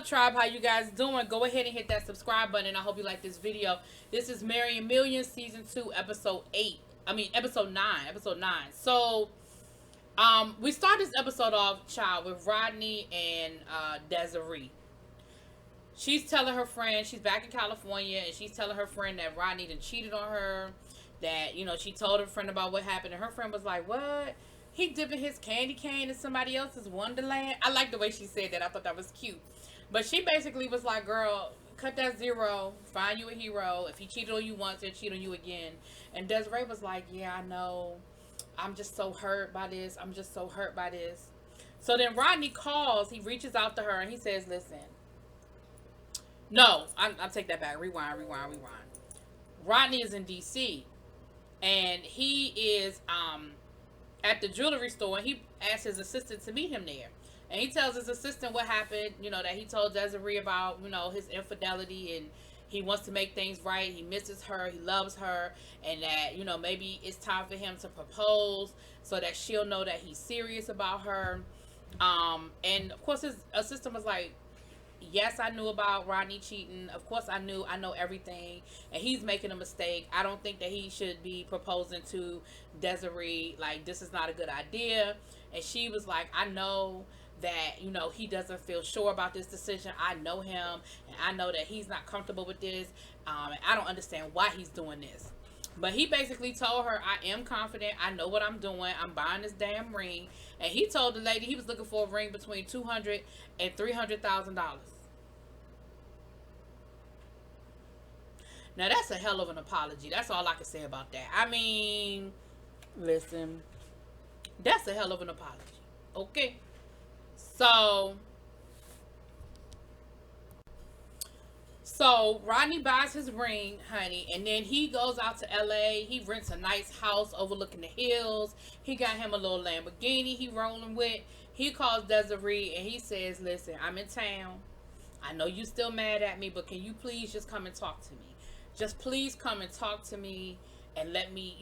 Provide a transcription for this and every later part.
up, tribe? How you guys doing? Go ahead and hit that subscribe button. I hope you like this video. This is Marrying Millions season 2 episode 8. Episode 9. Episode 9. So we start this episode off, child, with Rodney and Desiree. She's telling her friend, she's back in California, and she's telling her friend that Rodney done cheated on her. That, she told her friend about what happened, and her friend was like, what? He dipping his candy cane in somebody else's wonderland? I like the way she said that. I thought that was cute. But she basically was like, girl, cut that zero. Find you a hero. If he cheated on you once, he'll cheat on you again. And Desiree was like, yeah, I know. I'm just so hurt by this. I'm just so hurt by this. So then Rodney calls. He reaches out to her and he says, listen. No, I'll take that back. Rewind. Rodney is in D.C. And he is at the jewelry store, and he asked his assistant to meet him there. And he tells his assistant what happened, that he told Desiree about, his infidelity, and he wants to make things right. He misses her, he loves her, and that, maybe it's time for him to propose so that she'll know that he's serious about her. And of course his assistant was like, yes, I knew about Rodney cheating. Of course I know everything. And he's making a mistake. I don't think that he should be proposing to Desiree. Like, this is not a good idea. And she was like, I know that, he doesn't feel sure about this decision. I know him. And I know that he's not comfortable with this. And I don't understand why he's doing this. But he basically told her, I am confident. I know what I'm doing. I'm buying this damn ring. And he told the lady he was looking for a ring between $200,000 and $300,000. Now, that's a hell of an apology. That's all I can say about that. I mean, listen. That's a hell of an apology. Okay? So Rodney buys his ring, honey, and then he goes out to LA. He rents a nice house overlooking the hills. He got him a little Lamborghini he rolling with. He calls Desiree and he says, listen, I'm in town. I know you still mad at me, but can you please just come and talk to me? Just please come and talk to me and let me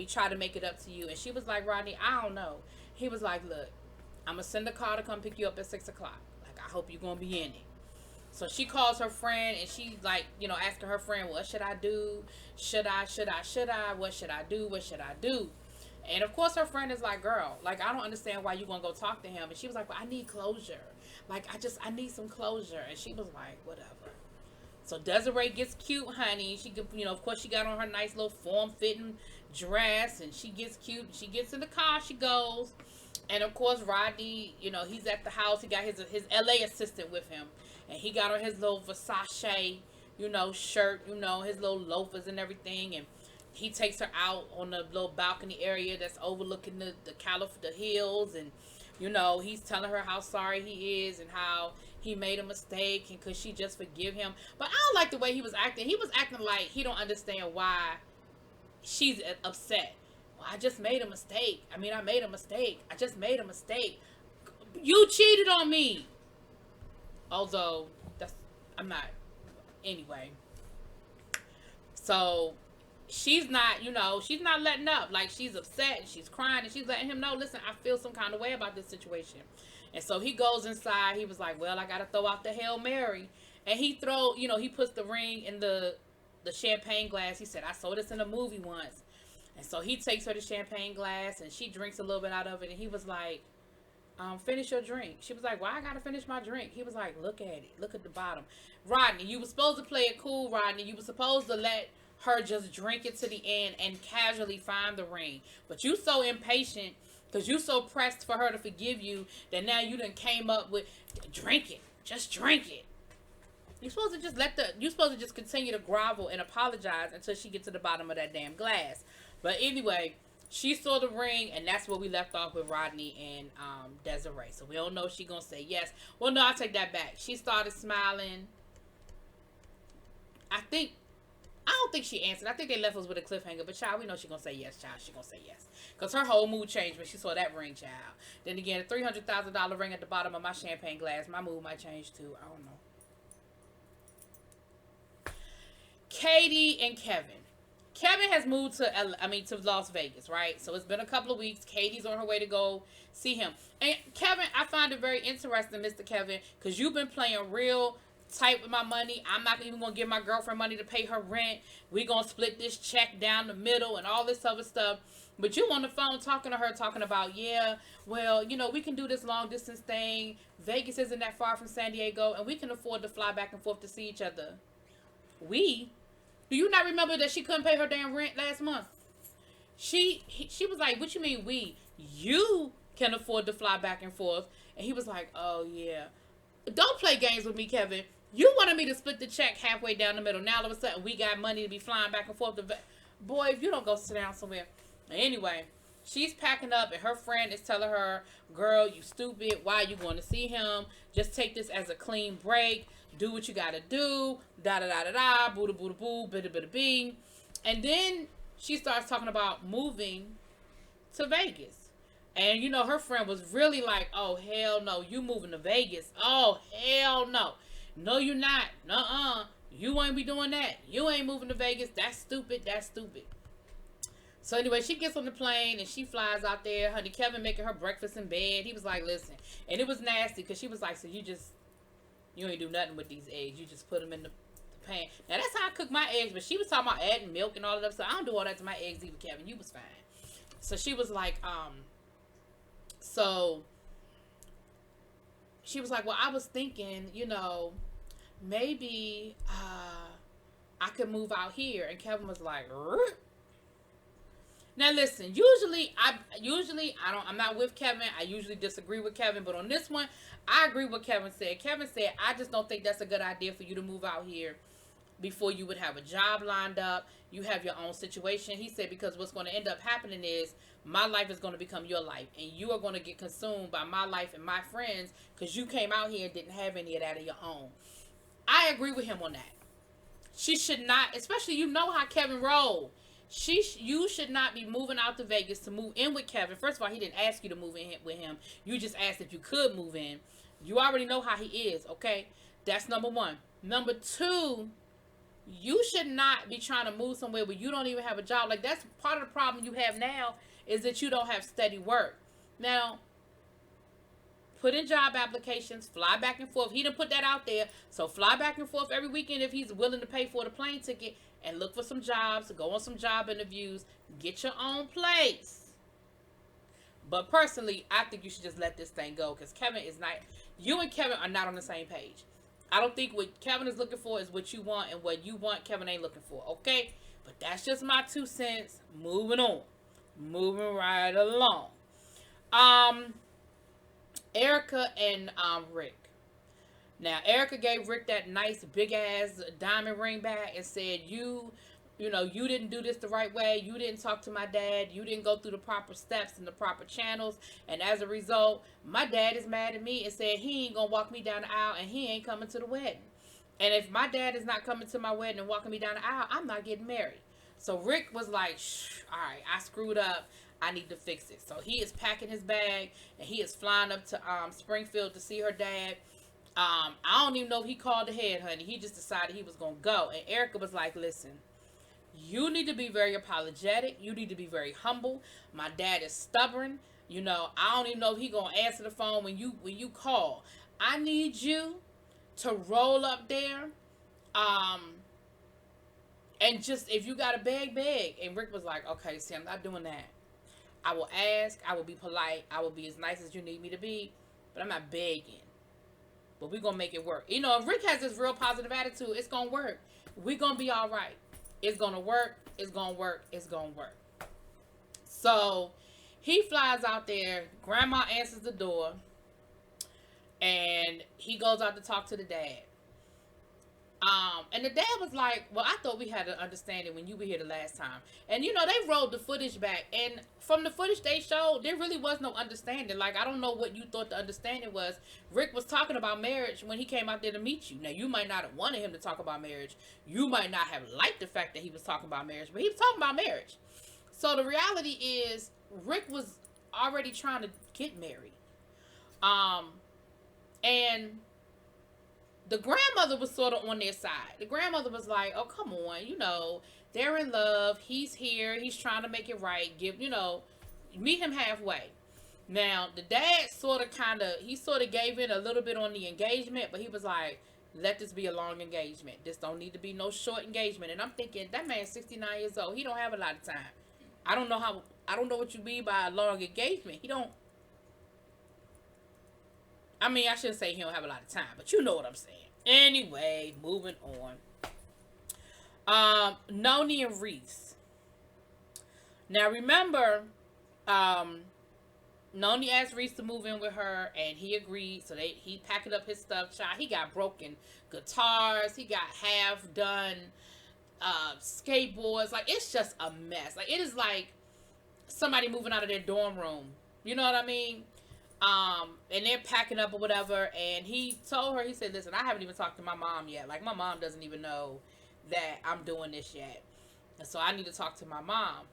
try to make it up to you. And she was like, Rodney, I don't know. He was like, look, I'm going to send a car to come pick you up at 6 o'clock. Like, I hope you're going to be in it. So she calls her friend and she's like, asking her friend, what should I do? Should I? What should I do? And of course her friend is like, girl, like, I don't understand why you going to go talk to him. And she was like, well, I need closure. Like, I need some closure. And she was like, whatever. So Desiree gets cute, honey. She, of course she got on her nice little form-fitting dress. And she gets cute. She gets in the car. She goes. And of course Rodney, he's at the house. He got his LA assistant with him. And he got on his little Versace, shirt, his little loafers and everything. And he takes her out on the little balcony area that's overlooking the hills. And, he's telling her how sorry he is and how he made a mistake and could she just forgive him. But I don't like the way he was acting. He was acting like he don't understand why she's upset. Well, I just made a mistake. I made a mistake. I just made a mistake. You cheated on me. Although, I'm not, anyway. So, she's not, she's not letting up. Like, she's upset and she's crying and she's letting him know, listen, I feel some kind of way about this situation. And so he goes inside. He was like, well, I got to throw out the Hail Mary. And he he puts the ring in the champagne glass. He said, I saw this in a movie once. And so he takes her the champagne glass and she drinks a little bit out of it. And he was like, finish your drink. She was like, why I gotta finish my drink? He was like, look at it. Look at the bottom. Rodney, you were supposed to play it cool, Rodney. You were supposed to let her just drink it to the end and casually find the ring. But you so impatient because you so pressed for her to forgive you that now you done came up with, drink it. Just drink it. You're supposed to just continue to grovel and apologize until she gets to the bottom of that damn glass. But anyway, she saw the ring, and that's where we left off with Rodney and Desiree. So we don't know if she's going to say yes. Well, no, I'll take that back. She started smiling. I don't think she answered. I think they left us with a cliffhanger. But, child, we know she's going to say yes, child. She's going to say yes. Because her whole mood changed when she saw that ring, child. Then again, a $300,000 ring at the bottom of my champagne glass. My mood might change, too. I don't know. Katie and Kevin. Kevin has moved to to Las Vegas, right? So it's been a couple of weeks. Katie's on her way to go see him. And Kevin, I find it very interesting, Mr. Kevin, because you've been playing real tight with my money. I'm not even gonna give my girlfriend money to pay her rent. We gonna split this check down the middle and all this other stuff. But you on the phone talking to her, talking about, yeah, well, we can do this long distance thing. Vegas isn't that far from San Diego, and we can afford to fly back and forth to see each other. We? Do you not remember that she couldn't pay her damn rent last month? She was like, what you mean we? You can afford to fly back and forth. And he was like, oh yeah. Don't play games with me, Kevin. You wanted me to split the check halfway down the middle. Now all of a sudden we got money to be flying back and forth. Boy, if you don't go sit down somewhere. Anyway, she's packing up and her friend is telling her, girl, you stupid. Why are you going to see him? Just take this as a clean break. Do what you gotta do. Da da da da da. Boo da boo da boo. Bida bida bing. And then she starts talking about moving to Vegas. And her friend was really like, oh hell no, you moving to Vegas. Oh hell no. No, you're not. Nuh-uh. You ain't be doing that. You ain't moving to Vegas. That's stupid. That's stupid. So anyway, she gets on the plane and she flies out there. Honey, Kevin making her breakfast in bed. He was like, listen. And it was nasty because she was like, so you ain't do nothing with these eggs. You just put them in the pan. Now, that's how I cook my eggs. But she was talking about adding milk and all of that. So I don't do all that to my eggs either, Kevin. You was fine. So she was like, she was like, well, I was thinking, maybe I could move out here. And Kevin was like, Rrr. Now listen, I'm not with Kevin. I usually disagree with Kevin, but on this one, I agree with Kevin said. Kevin said, I just don't think that's a good idea for you to move out here before you would have a job lined up. You have your own situation. He said, because what's going to end up happening is my life is going to become your life, and you are going to get consumed by my life and my friends because you came out here and didn't have any of that of your own. I agree with him on that. She should not, especially how Kevin rolled. You should not be moving out to Vegas to move in with Kevin. First of all, he didn't ask you to move in with him. You just asked if you could move in. You already know how he is, okay? That's number one. Number two, you should not be trying to move somewhere where you don't even have a job. Like, that's part of the problem you have now is that you don't have steady work. Now, put in job applications, fly back and forth. He didn't put that out there. So fly back and forth every weekend if he's willing to pay for the plane ticket and look for some jobs, go on some job interviews, get your own place. But personally, I think you should just let this thing go because you and Kevin are not on the same page. I don't think what Kevin is looking for is what you want, and what you want, Kevin ain't looking for, okay? But that's just my 2 cents. Moving on. Moving right along. Erica and Rick. Now, Erica gave Rick that nice big-ass diamond ring back and said, you didn't do this the right way. You didn't talk to my dad. You didn't go through the proper steps and the proper channels. And as a result, my dad is mad at me and said he ain't going to walk me down the aisle and he ain't coming to the wedding. And if my dad is not coming to my wedding and walking me down the aisle, I'm not getting married. So Rick was like, all right, I screwed up. I need to fix it. So he is packing his bag and he is flying up to Springfield to see her dad. I don't even know if he called ahead, honey. He just decided he was going to go. And Erica was like, listen, you need to be very apologetic. You need to be very humble. My dad is stubborn. I don't even know if he going to answer the phone when you call. I need you to roll up there. And just, if you got a beg. And Rick was like, okay, see, I'm not doing that. I will ask. I will be polite. I will be as nice as you need me to be. But I'm not begging. But we're going to make it work. If Rick has this real positive attitude, it's going to work. We're going to be all right. It's going to work. It's going to work. It's going to work. So, he flies out there. Grandma answers the door. And he goes out to talk to the dad. And the dad was like, well, I thought we had an understanding when you were here the last time. And, they rolled the footage back. And from the footage they showed, there really was no understanding. Like, I don't know what you thought the understanding was. Rick was talking about marriage when he came out there to meet you. Now, you might not have wanted him to talk about marriage. You might not have liked the fact that he was talking about marriage. But he was talking about marriage. So, the reality is, Rick was already trying to get married. And the grandmother was sort of on their side. The grandmother was like, "Oh, come on, they're in love. He's here. He's trying to make it right. Meet him halfway." Now, the dad he sort of gave in a little bit on the engagement, but he was like, "Let this be a long engagement. This don't need to be no short engagement." And I'm thinking, that man's 69 years old. He don't have a lot of time. I don't know what you mean by a long engagement. He don't, I mean, I shouldn't say he don't have a lot of time, but you know what I'm saying. Anyway, moving on. Noni and Reese. Now remember, Noni asked Reese to move in with her, and he agreed. So he packed up his stuff. Child, he got broken guitars. He got half done skateboards. Like, it's just a mess. Like, it is like somebody moving out of their dorm room. You know what I mean? And they're packing up or whatever. And he told her, he said, "Listen, I haven't even talked to my mom yet. Like, my mom doesn't even know that I'm doing this yet. And so I need to talk to my mom."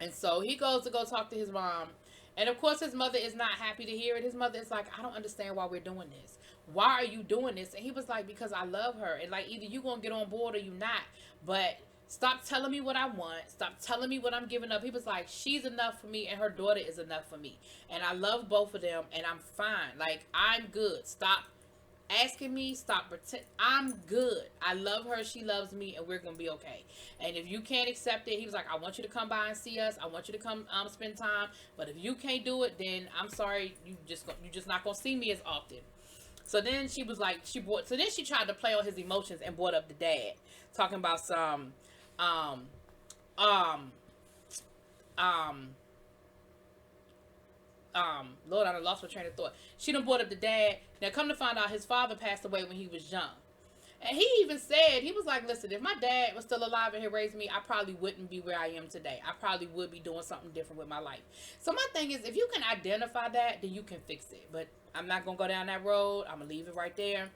And so he goes to go talk to his mom. And of course, his mother is not happy to hear it. His mother is like, "I don't understand why we're doing this. Why are you doing this?" And he was like, "Because I love her. And like, either you gonna get on board or you not. But stop telling me what I want. Stop telling me what I'm giving up." He was like, "She's enough for me and her daughter is enough for me. And I love both of them and I'm fine. Like, I'm good. Stop asking me. Stop pretend. I'm good. I love her. She loves me and we're going to be okay. And if you can't accept it," he was like, "I want you to come by and see us. I want you to come spend time. But if you can't do it, then I'm sorry. You just not going to see me as often." So then she was like, she tried to play on his emotions and brought up the dad, talking about some, um, um, Lord, I done lost my train of thought. She done brought up the dad. Now, come to find out, his father passed away when he was young. And he even said, he was like, "Listen, if my dad was still alive and he raised me, I probably wouldn't be where I am today. I probably would be doing something different with my life." So my thing is, if you can identify that, then you can fix it. But I'm not going to go down that road. I'm going to leave it right there.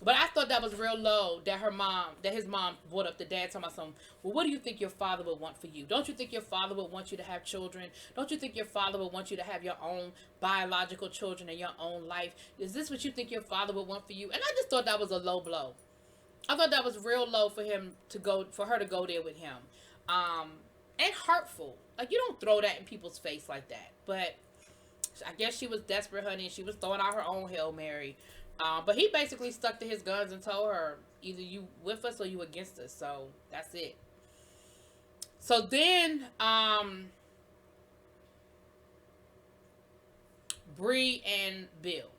But I thought that was real low that his mom brought up the dad, talking about something. "Well, what do you think your father would want for you? Don't you think your father would want you to have children? Don't you think your father would want you to have your own biological children and your own life? Is this what you think your father would want for you?" And I just thought that was a low blow. I thought that was real low for her to go there with him. And hurtful. Like, you don't throw that in people's face like that. But I guess she was desperate, honey. She was throwing out her own Hail Mary. But he basically stuck to his guns and told her, either you with us or you against us. So that's it. So then, Bree and Bill.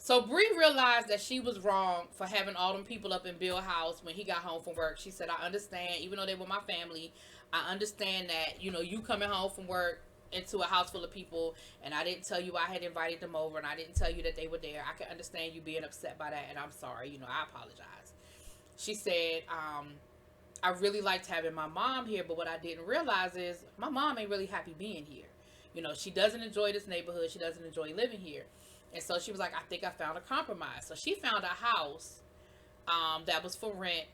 So Bree realized that she was wrong for having all them people up in Bill's house when he got home from work. She said, "I understand, even though they were my family, I understand that, you coming home from work into a house full of people, and I didn't tell you I had invited them over, and I didn't tell you that they were there. I can understand you being upset by that, and I'm sorry. I apologize." She said, "I really liked having my mom here, but what I didn't realize is my mom ain't really happy being here. She doesn't enjoy this neighborhood. She doesn't enjoy living here." And so she was like, "I think I found a compromise." So she found a house that was for rent,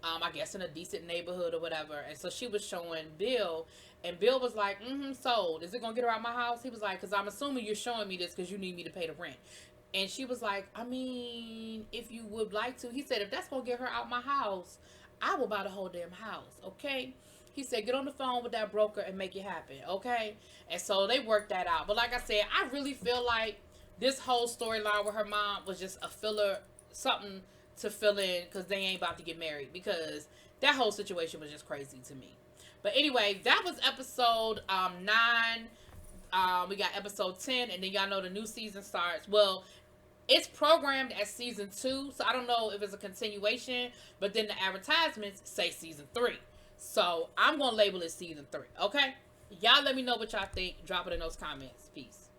I guess in a decent neighborhood or whatever. And so she was showing Bill, and Bill was like, "Sold. Is it going to get her out my house?" He was like, "Because I'm assuming you're showing me this because you need me to pay the rent." And she was like, "I mean, if you would like to." He said, "If that's going to get her out my house, I will buy the whole damn house, okay?" He said, "Get on the phone with that broker and make it happen, okay?" And so they worked that out. But like I said, I really feel like this whole storyline with her mom was just a filler, something to fill in because they ain't about to get married, because that whole situation was just crazy to me. But anyway, that was episode 9. We got episode 10, and then y'all know the new season starts. Well, it's programmed as season 2, so I don't know if it's a continuation, but then the advertisements say season 3. So I'm going to label it season 3, okay? Y'all let me know what y'all think. Drop it in those comments. Peace.